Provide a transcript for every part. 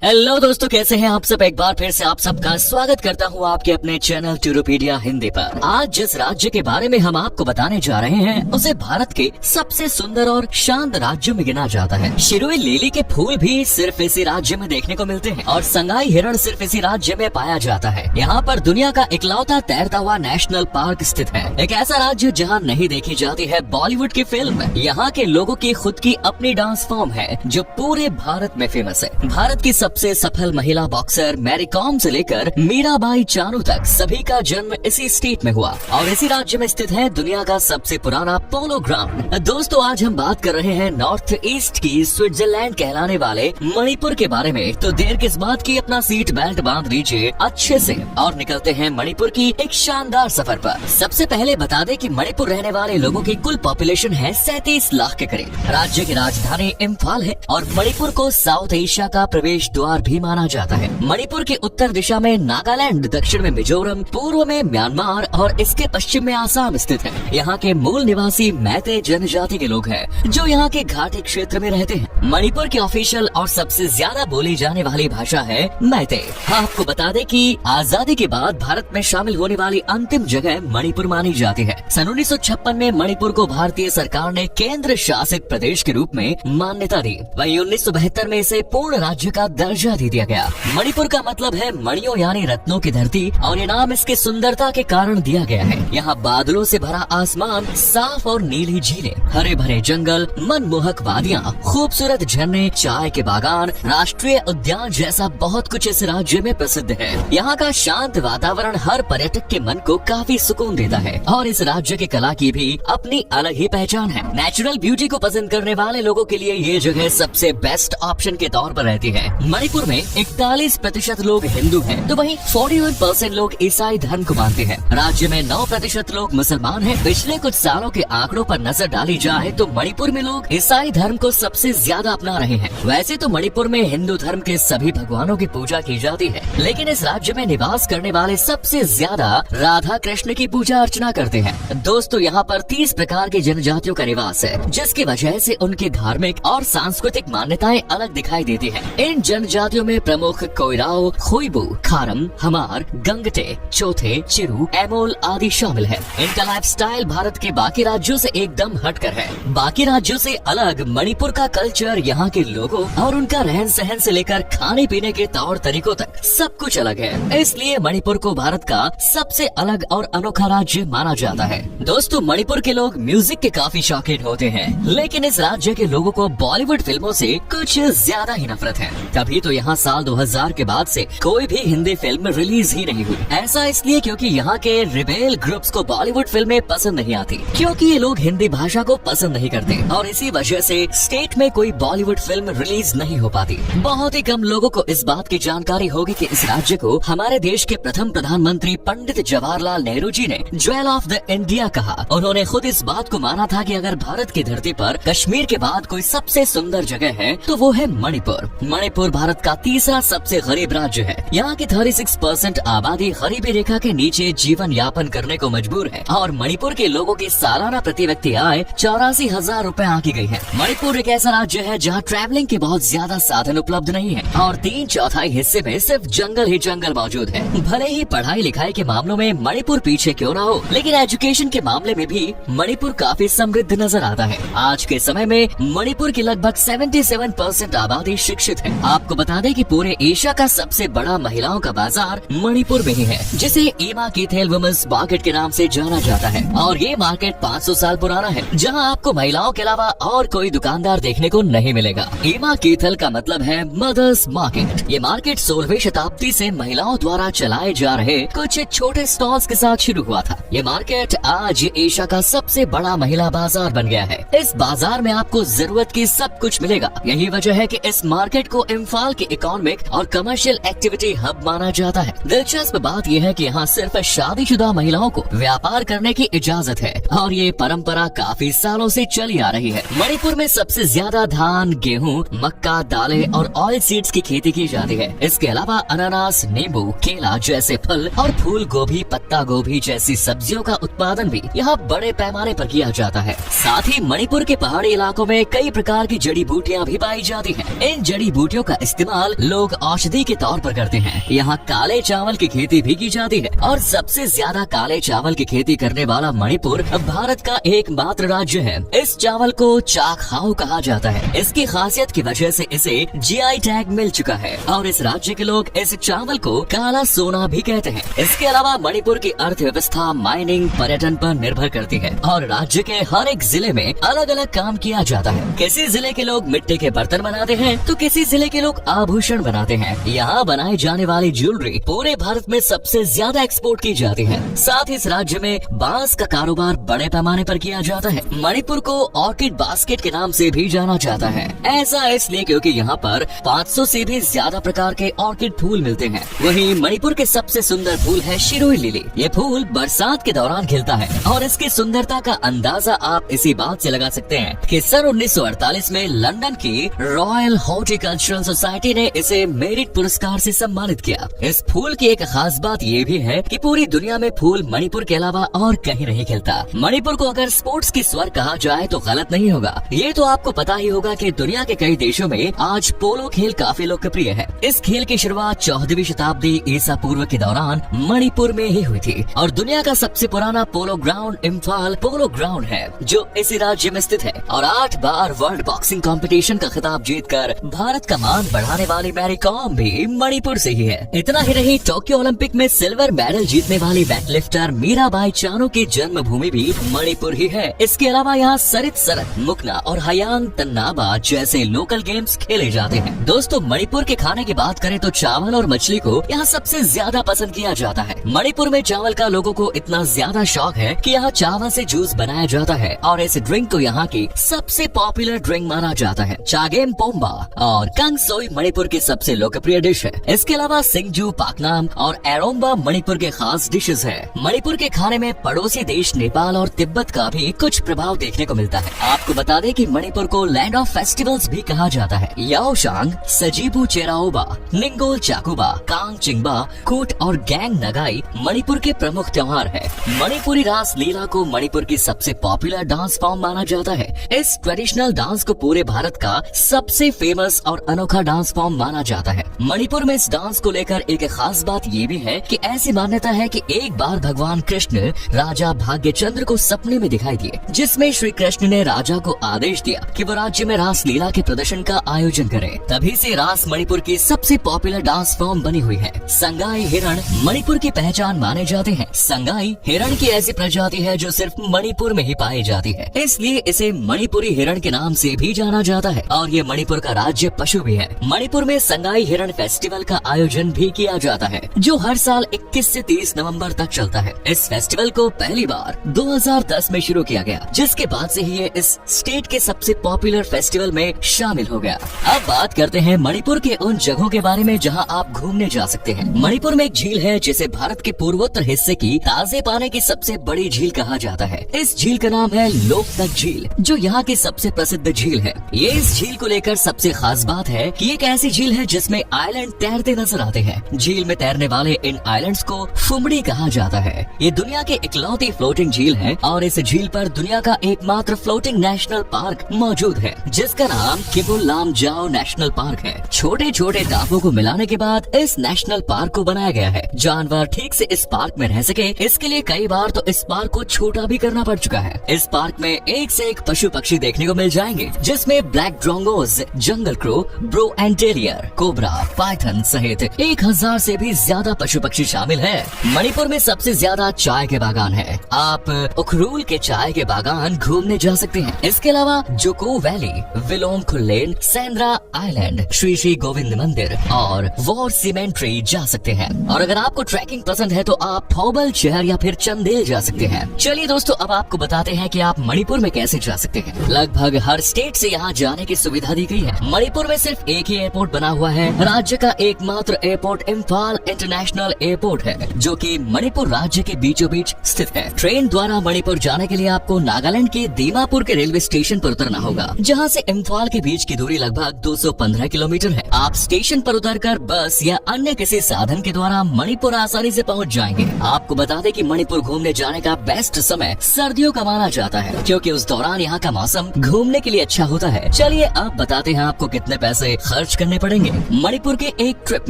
Hello दोस्तों, कैसे हैं आप सब। एक बार फिर से आप सबका स्वागत करता हूं आपके अपने चैनल टूरोपीडिया हिंदी पर। आज जिस राज्य के बारे में हम आपको बताने जा रहे हैं उसे भारत के सबसे सुंदर और शांत राज्यों में गिना जाता है। शिरुई लिली के फूल भी सिर्फ इसी राज्य में देखने को मिलते हैं और संगाई हिरण सिर्फ इसी राज्य में पाया जाता है। यहाँ पर दुनिया का इकलौता तैरता हुआ नेशनल पार्क स्थित है। एक ऐसा राज्य जहाँ नहीं देखी जाती है बॉलीवुड की फिल्म। यहाँ के लोगों की खुद की अपनी डांस फॉर्म है जो पूरे भारत में फेमस है। भारत की सबसे सफल महिला बॉक्सर मैरी कॉम से लेकर मीराबाई चानू तक सभी का जन्म इसी स्टेट में हुआ और इसी राज्य में स्थित है दुनिया का सबसे पुराना पोलो ग्राउंड। दोस्तों, आज हम बात कर रहे हैं नॉर्थ ईस्ट की स्विट्जरलैंड कहलाने वाले मणिपुर के बारे में। तो देर किस बात की, अपना सीट बेल्ट बांध लीजिए अच्छे से और निकलते हैं मणिपुर की एक शानदार सफर पर। सबसे पहले बता दें कि मणिपुर रहने वाले लोगों की कुल पॉपुलेशन है 37 लाख के करीब। राज्य की राजधानी इम्फाल है और मणिपुर को साउथ एशिया का प्रवेश द्वार भी माना जाता है। मणिपुर के उत्तर दिशा में नागालैंड, दक्षिण में मिजोरम, पूर्व में म्यांमार और इसके पश्चिम में आसाम स्थित है। यहाँ के मूल निवासी मैते जनजाति के लोग हैं जो यहाँ के घाटी क्षेत्र में रहते हैं। मणिपुर की ऑफिशियल और सबसे ज्यादा बोली जाने वाली भाषा है मैते। आपको बता दें कि आजादी के बाद भारत में शामिल होने वाली अंतिम जगह मणिपुर मानी जाती है। सन 1956 में मणिपुर को भारतीय सरकार ने केंद्र शासित प्रदेश के रूप में मान्यता दी। वहीं 1972 में इसे पूर्ण राज्य का दर्जा दे दिया गया। मणिपुर का मतलब है मणियों यानी रत्नों की धरती और ये नाम इसकी सुंदरता के कारण दिया गया है। यहाँ बादलों से भरा आसमान, साफ और नीली झीलें, हरे भरे जंगल, मनमोहक वादियाँ, खूबसूरत झरने, चाय के बागान, राष्ट्रीय उद्यान जैसा बहुत कुछ इस राज्य में प्रसिद्ध है। यहाँ का शांत वातावरण हर पर्यटक के मन को काफी सुकून देता है और इस राज्य की कला की भी अपनी अलग ही पहचान है। नेचुरल ब्यूटी को पसंद करने वाले लोगों के लिए ये जगह सबसे बेस्ट ऑप्शन के तौर पर रहती है। मणिपुर में 41% लोग हिंदू हैं, तो वहीं 41% लोग ईसाई धर्म को मानते हैं। राज्य में 9% लोग मुसलमान हैं। पिछले कुछ सालों के आंकड़ों पर नजर डाली जाए तो मणिपुर में लोग ईसाई धर्म को सबसे ज्यादा अपना रहे हैं। वैसे तो मणिपुर में हिंदू धर्म के सभी भगवानों की पूजा की जाती है, लेकिन इस राज्य में निवास करने वाले सबसे ज्यादा राधा कृष्ण की पूजा अर्चना करते हैं। दोस्तों, यहाँ पर 30 प्रकार की जनजातियों का निवास है, जिसकी वजह से उनकी धार्मिक और सांस्कृतिक मान्यताएं अलग दिखाई देती हैं। इन जनजातियों में प्रमुख कोइराओ, खुइबू, खारम, हमार, गंगटे, चौथे, चिरू, एमोल आदि शामिल है। इनका लाइफस्टाइल भारत के बाकी राज्यों से एकदम हटकर है। बाकी राज्यों से अलग मणिपुर का कल्चर, यहाँ के लोगों और उनका रहन सहन से लेकर खाने पीने के तौर तरीकों तक सब कुछ अलग है। इसलिए मणिपुर को भारत का सबसे अलग और अनोखा राज्य माना जाता है। दोस्तों, मणिपुर के लोग म्यूजिक के काफी शौकीन होते हैं, लेकिन इस राज्य के लोगों को बॉलीवुड फिल्मों से कुछ ज्यादा ही नफरत है। तभी तो यहाँ साल 2000 के बाद से कोई भी हिंदी फिल्म रिलीज ही नहीं हुई। ऐसा इसलिए क्योंकि यहाँ के रिबेल ग्रुप्स को बॉलीवुड फिल्में पसंद नहीं आती, क्योंकि ये लोग हिंदी भाषा को पसंद नहीं करते और इसी वजह से स्टेट में कोई बॉलीवुड फिल्म रिलीज नहीं हो पाती। बहुत ही कम लोगों को इस बात की जानकारी होगी कि इस राज्य को हमारे देश के प्रथम प्रधानमंत्री पंडित जवाहरलाल नेहरू जी ने ज्वेल ऑफ द इंडिया कहा। उन्होंने खुद इस बात को माना था कि अगर भारत की धरती पर कश्मीर के बाद कोई सबसे सुंदर जगह है तो वो है मणिपुर। मणिपुर भारत का तीसरा सबसे गरीब राज्य है। यहाँ की 36% आबादी गरीबी रेखा के नीचे जीवन यापन करने को मजबूर है और मणिपुर के लोगों की सालाना प्रति व्यक्ति आय 84,000 रूपए आंकी गई है। मणिपुर एक ऐसा राज्य है जहाँ ट्रैवलिंग के बहुत ज्यादा साधन उपलब्ध नहीं है और 3/4 हिस्से में सिर्फ जंगल ही जंगल मौजूद है। भले ही पढ़ाई लिखाई के मामलों में मणिपुर पीछे क्यों न हो, लेकिन एजुकेशन के मामले में भी मणिपुर काफी समृद्ध नजर आता है। आज के समय में मणिपुर की लगभग 77% आबादी शिक्षित है। आपको बता दें कि पूरे एशिया का सबसे बड़ा महिलाओं का बाजार मणिपुर में ही है, जिसे ईमा कीथेल वुमेन्स मार्केट के नाम से जाना जाता है और ये मार्केट 500 साल पुराना है, जहां आपको महिलाओं के अलावा और कोई दुकानदार देखने को नहीं मिलेगा। ईमा कीथेल का मतलब है मदर्स मार्केट। ये मार्केट 16वीं शताब्दी से महिलाओं द्वारा चलाए जा रहे कुछ छोटे स्टॉल्स के साथ शुरू हुआ था। ये मार्केट आज एशिया का सबसे बड़ा महिला बाजार बन गया है। इस बाजार में आपको जरूरत की सब कुछ मिलेगा। यही वजह है कि इस मार्केट को इम्फाल के इकोनॉमिक और कमर्शियल एक्टिविटी हब माना जाता है। दिलचस्प बात यह है कि यहाँ सिर्फ शादीशुदा महिलाओं को व्यापार करने की इजाजत है और ये परंपरा काफी सालों से चली आ रही है। मणिपुर में सबसे ज्यादा धान, गेहूँ, मक्का, दालें और ऑयल सीड्स की खेती की जाती है। इसके अलावा अनानास, नींबू, केला जैसे फल और फूल गोभी, पत्ता गोभी जैसी सब्जियों का उत्पादन भी यहाँ बड़े पैमाने पर किया जाता है। साथ ही मणिपुर के पहाड़ी इलाकों में कई प्रकार की जड़ी बूटियाँ भी पाई जाती हैं। इन जड़ी बूटियों का इस्तेमाल लोग औषधि के तौर पर करते हैं। यहाँ काले चावल की खेती भी की जाती है और सबसे ज्यादा काले चावल की खेती करने वाला मणिपुर भारत का एकमात्र राज्य है। इस चावल को चाखाओ कहा जाता है। इसकी खासियत की वजह से इसे जीआई टैग मिल चुका है और इस राज्य के लोग इस चावल को काला सोना भी कहते हैं। इसके अलावा मणिपुर की अर्थव्यवस्था माइनिंग पर्यटन पर निर्भर करती है और राज्य के हर एक जिले में अलग अलग काम किया जाता है। किसी जिले के लोग मिट्टी के बर्तन बनाते हैं तो किसी जिले के लोग आभूषण बनाते हैं। यहाँ बनाई जाने वाली ज्वेलरी पूरे भारत में सबसे ज्यादा एक्सपोर्ट की जाती है। साथ ही इस राज्य में बांस का कारोबार बड़े पैमाने पर किया जाता है। मणिपुर को ऑर्किड बास्केट के नाम से भी जाना जाता है। ऐसा इसलिए क्योंकि यहाँ पर 500 से भी ज्यादा प्रकार के ऑर्किड फूल मिलते हैं। वहीं मणिपुर के सबसे सुंदर फूल है शिरोई लिली। ये फूल बरसात के दौरान खिलता है और इसकी सुंदरता का अंदाजा आप इसी बात से लगा सकते हैं कि सन 1948 में लंदन की रॉयल हॉर्टिकल्चरल सोसाइटी ने इसे मेरिट पुरस्कार से सम्मानित किया। इस फूल की एक खास बात ये भी है कि पूरी दुनिया में फूल मणिपुर के अलावा और कहीं नहीं खिलता। मणिपुर को अगर स्पोर्ट्स की स्वर कहा जाए तो गलत नहीं होगा। ये तो आपको पता ही होगा कि दुनिया के कई देशों में आज पोलो खेल काफी लोकप्रिय है। इस खेल की शुरुआत 14वीं शताब्दी ईसा पूर्व के दौरान मणिपुर में ही हुई थी और दुनिया का सबसे पुराना polo ground Imphal polo ground है जो इसी राज्य में स्थित है। और 8 बार वर्ल्ड बॉक्सिंग कंपटीशन का खिताब जीतकर भारत का मान बढ़ाने वाली मैरी कॉम भी मणिपुर से ही है। इतना ही नहीं, टोक्यो ओलंपिक में सिल्वर मेडल जीतने वाली वेटलिफ्टर मीराबाई चानू की जन्मभूमि भी मणिपुर ही है। इसके अलावा यहाँ सरित सरत, मुकना और हयांग तन्नाबा जैसे लोकल गेम्स खेले जाते हैं। दोस्तों, मणिपुर के खाने की बात करें तो चावल और मछली को यहाँ सबसे ज्यादा पसंद किया जाता है। मणिपुर में चावल का लोगों को इतना ज्यादा शौक है कि यहाँ चावल से जूस बनाया जाता है और इस ड्रिंक को यहाँ की सबसे पॉपुलर ड्रिंक माना जाता है। चागेम पोम्बा और कंगसोई मणिपुर की सबसे लोकप्रिय डिश है। इसके अलावा सिंगजू, पाकनाम और एरोम्बा मणिपुर के खास डिशेज है। मणिपुर के खाने में पड़ोसी देश नेपाल और तिब्बत का भी कुछ प्रभाव देखने को मिलता है। आपको बता दें कि मणिपुर को लैंड ऑफ फेस्टिवल्स भी कहा जाता है। याओशांग, सजीबू चेराओबा, निंगोल चाकुबा, कांग चिंगबा, कूट और गैंग नगाई मणिपुर के प्रमुख त्योहार है। मणिपुरी रास लीला को मणिपुर की सबसे पॉपुलर डांस फॉर्म माना जाता है। इस ट्रेडिशनल डांस को पूरे भारत का सबसे फेमस और अनोखा डांस फॉर्म माना जाता है। मणिपुर में इस डांस को लेकर एक खास बात ये भी है कि ऐसी मान्यता है कि एक बार भगवान कृष्ण राजा भाग्यचंद्र को सपने में दिखाई दिए, जिसमें श्री कृष्ण ने राजा को आदेश दिया कि वो राज्य में रास लीला के प्रदर्शन का आयोजन करे। तभी से रास मणिपुर की सबसे पॉपुलर डांस फॉर्म बनी हुई है। संगाई हिरण मणिपुर की पहचान माने जाते हैं। संगाई हिरण की ऐसी प्रजाति है जो सिर्फ मणिपुर में ही पाई जाती है, इसलिए इसे मणिपुरी हिरण के नाम से भी जाना जाता है और ये मणिपुर का राज्य पशु भी है। मणिपुर में संगाई हिरण फेस्टिवल का आयोजन भी किया जाता है जो हर साल 21 से 30 नवंबर तक चलता है। इस फेस्टिवल को पहली बार 2010 में शुरू किया गया, जिसके बाद से ही ये इस स्टेट के सबसे पॉपुलर फेस्टिवल में शामिल हो गया। अब बात करते हैं मणिपुर के उन जगहों के बारे में जहां आप घूमने जा सकते हैं। मणिपुर में एक झील है जिसे भारत के पूर्वोत्तर हिस्से की ताजे पानी की सबसे बड़ी झील कहा जाता है। इस झील का नाम है लोकतक झील, जो यहाँ की सबसे प्रसिद्ध झील है। ये इस झील को लेकर सबसे खास बात है कि एक ऐसी झील है जिसमें आइलैंड तैरते नजर आते हैं। झील में तैरने वाले इन आइलैंड्स को फुमड़ी कहा जाता है। ये दुनिया की इकलौती फ्लोटिंग झील है और इस झील पर दुनिया का एकमात्र फ्लोटिंग नेशनल पार्क मौजूद है, जिसका नाम किबुल लामजाओ नेशनल पार्क है। छोटे छोटे टापुओं को मिलाने के बाद इस नेशनल पार्क को बनाया गया है। जानवर ठीक से इस पार्क में रह सके, इसके लिए कई बार तो इस पार्क को छोटा भी करना पड़ चुका है। इस पार्क में एक से एक पशु पक्षी देखने को मिल जाएंगे, जिसमें ब्लैक ड्रोंगोज, जंगल क्रो, ब्रो एंटेलियर, कोबरा, पाइथन सहित 1000 से भी ज्यादा पशु पक्षी शामिल है। मणिपुर में सबसे ज्यादा चाय के बागान है। आप उखरूल के चाय के बागान घूमने जा सकते हैं। इसके अलावा जोको वैली, विलोम खुल्लेन, सेंद्रा आइलैंड, श्री श्री गोविंद मंदिर और वॉर सीमेंट्री जा सकते हैं। और अगर आपको ट्रैकिंग पसंद है तो आप थौबल शहर या फिर चंदेल जा सकते हैं। चलिए दोस्तों, अब आपको बताते हैं कि आप मणिपुर में कैसे जा सकते हैं। लगभग हर स्टेट से यहाँ जाने की सुविधा दी गई है। मणिपुर में सिर्फ एक ही एयरपोर्ट बना हुआ है। राज्य का एकमात्र एयरपोर्ट इम्फाल इंटरनेशनल एयरपोर्ट है, जो कि मणिपुर राज्य के बीचों बीच स्थित है। ट्रेन द्वारा मणिपुर जाने के लिए आपको नागालैंड के दीमापुर के रेलवे स्टेशन पर उतरना होगा, जहाँ से इम्फाल के बीच की दूरी लगभग 215 किलोमीटर है। आप स्टेशन पर उतरकर बस या अन्य किसी साधन के द्वारा मणिपुर आसानी से पहुँच जाएंगे। आपको बता दें कि मणिपुर घूमने जाने का बेस्ट समय सर्दियों का माना जाता है, क्योंकि उस दौरान यहाँ का मौसम घूमने के लिए अच्छा होता है। चलिए अब बताते हैं आपको कितने पैसे खर्च खर्च करने पड़ेंगे। मणिपुर के एक ट्रिप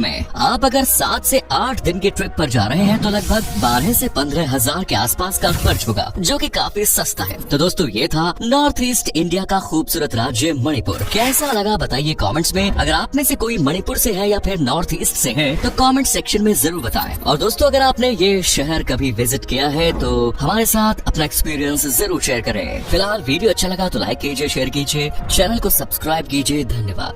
में आप अगर 7 से 8 दिन की ट्रिप पर जा रहे हैं तो लगभग 12 से 15 हजार के आसपास का खर्च होगा, जो कि काफी सस्ता है। तो दोस्तों ये था नॉर्थ ईस्ट इंडिया का खूबसूरत राज्य मणिपुर। कैसा लगा बताइए कमेंट्स में। अगर आप में से कोई मणिपुर से है या फिर नॉर्थ ईस्ट से है तो कमेंट सेक्शन में जरूर बताएं। और दोस्तों अगर आपने ये शहर कभी विजिट किया है तो हमारे साथ अपना एक्सपीरियंस जरूर शेयर करें। फिलहाल वीडियो अच्छा लगा तो लाइक कीजिए, शेयर कीजिए, चैनल को सब्सक्राइब कीजिए। धन्यवाद।